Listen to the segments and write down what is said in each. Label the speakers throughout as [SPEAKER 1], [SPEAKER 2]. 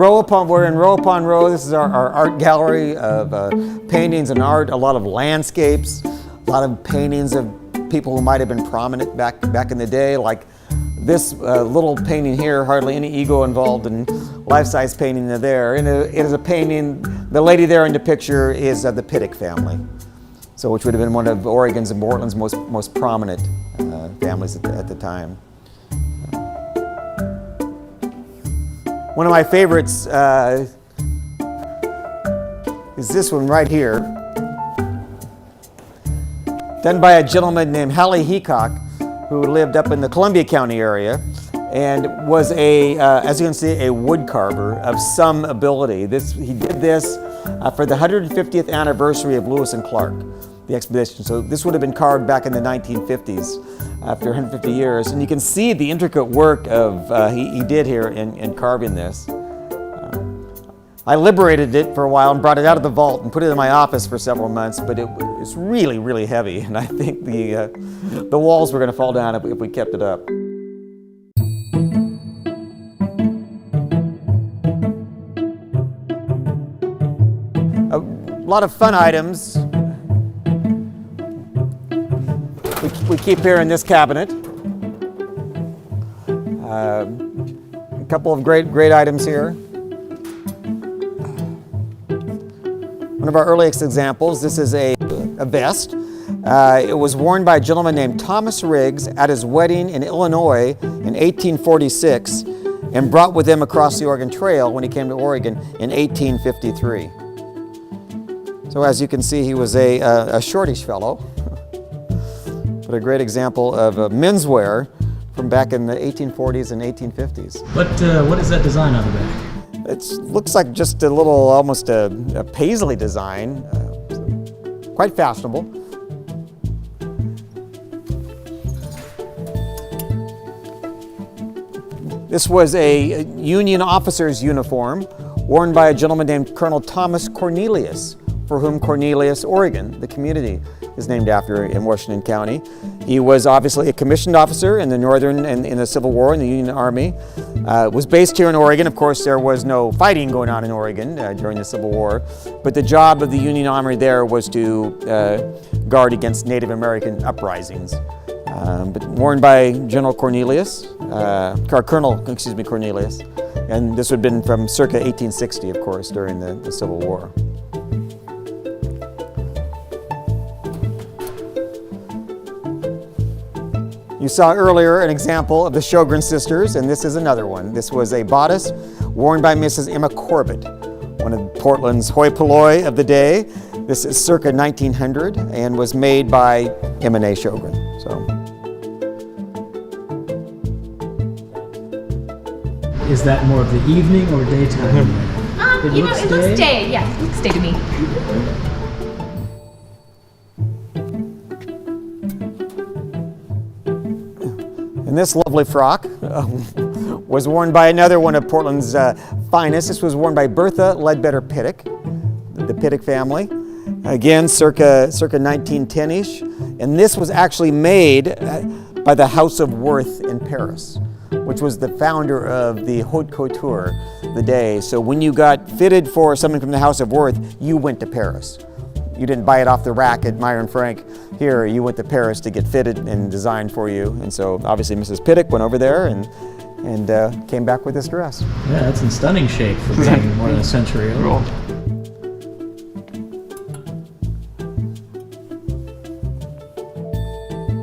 [SPEAKER 1] we're in row upon row. This is our art gallery of paintings and art, a lot of landscapes, a lot of paintings of people who might have been prominent back in the day, like this little painting here, hardly any ego involved, in life-size painting there. And it is a painting, the lady there in the picture is of the Pittock family, so which would have been one of Oregon's and Portland's most prominent families at the time. One of my favorites is this one right here, done by a gentleman named Hallie Heacock, who lived up in the Columbia County area and was as you can see, a wood carver of some ability. He did this for the 150th anniversary of Lewis and Clark, the expedition. So this would have been carved back in the 1950s, after 150 years. And you can see the intricate work he did here in carving this. I liberated it for a while and brought it out of the vault and put it in my office for several months, but it's really, really heavy, and I think the walls were going to fall down if we kept it up. A lot of fun items we keep here in this cabinet. A couple of great items here. One of our earliest examples, this is a vest. It was worn by a gentleman named Thomas Riggs at his wedding in Illinois in 1846 and brought with him across the Oregon Trail when he came to Oregon in 1853. So as you can see, he was a shortish fellow, but a great example of menswear from back in the 1840s and 1850s.
[SPEAKER 2] What is that design on the back?
[SPEAKER 1] It looks like just a little, almost a paisley design, quite fashionable. This was a Union officer's uniform worn by a gentleman named Colonel Thomas Cornelius, for whom Cornelius, Oregon, the community, is named after in Washington County. He was obviously a commissioned officer in the Northern and in the Civil War in the Union Army. Was based here in Oregon. Of course, there was no fighting going on in Oregon during the Civil War, but the job of the Union Army there was to guard against Native American uprisings. But worn by General Cornelius, Colonel Cornelius, and this would have been from circa 1860, of course, during the Civil War. You saw earlier an example of the Sjogren sisters, and this is another one. This was a bodice worn by Mrs. Emma Corbett, one of Portland's hoi polloi of the day. This is circa 1900 and was made by M&A Sjogren.
[SPEAKER 2] Is that more of the evening or daytime?
[SPEAKER 3] It looks day. Yeah, it looks day to me.
[SPEAKER 1] And this lovely frock was worn by another one of Portland's finest. This was worn by Bertha Ledbetter Pittock, the Pittock family. Again, circa 1910-ish. And this was actually made by the House of Worth in Paris, which was the founder of the haute couture the day. So when you got fitted for something from the House of Worth, you went to Paris. You didn't buy it off the rack at Meyer & Frank. Here, you went to Paris to get fitted and designed for you. And so obviously Mrs. Pittock went over there and came back with this dress.
[SPEAKER 2] Yeah, that's in stunning shape for being more than a century old.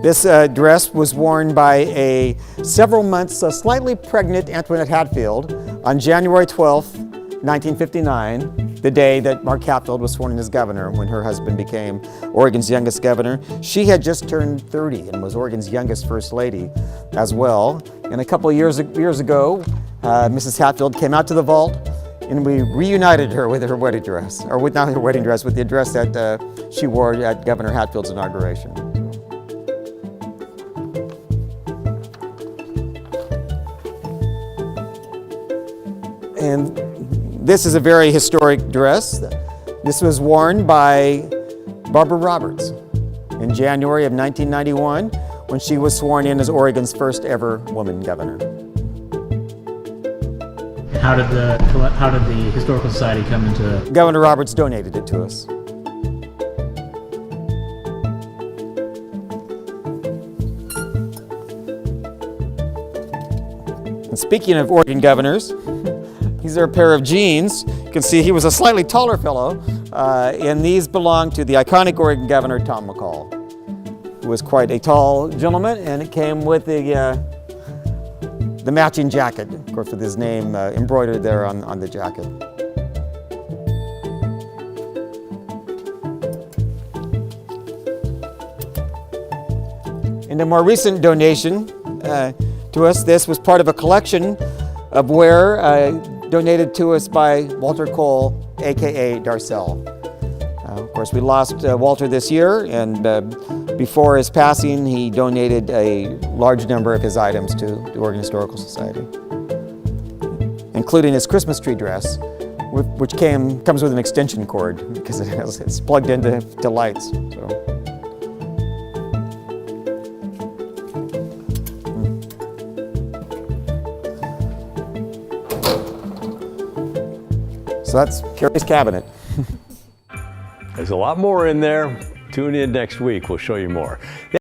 [SPEAKER 1] This dress was worn by a several months slightly pregnant Antoinette Hatfield on January 12th, 1959, the day that Mark Hatfield was sworn in as governor when her husband became Oregon's youngest governor. She had just turned 30 and was Oregon's youngest first lady as well. And a couple of years ago, Mrs. Hatfield came out to the vault and we reunited her with her wedding dress, or with not her wedding dress, with the dress that she wore at Governor Hatfield's inauguration. And this is a very historic dress. This was worn by Barbara Roberts in January of 1991 when she was sworn in as Oregon's first ever woman governor.
[SPEAKER 2] how did the Historical Society come into?
[SPEAKER 1] Governor Roberts donated it to us. And speaking of Oregon governors, these are a pair of jeans. You can see he was a slightly taller fellow, and these belong to the iconic Oregon governor, Tom McCall, who was quite a tall gentleman, and it came with the matching jacket, of course, with his name embroidered there on the jacket. And a more recent donation to us, this was part of a collection of ware donated to us by Walter Cole, aka Darcel. Of course, we lost Walter this year, and before his passing, he donated a large number of his items to the Oregon Historical Society, including his Christmas tree dress, which comes with an extension cord because it's plugged into lights. So that's Carrie's cabinet.
[SPEAKER 4] There's a lot more in there. Tune in next week. We'll show you more.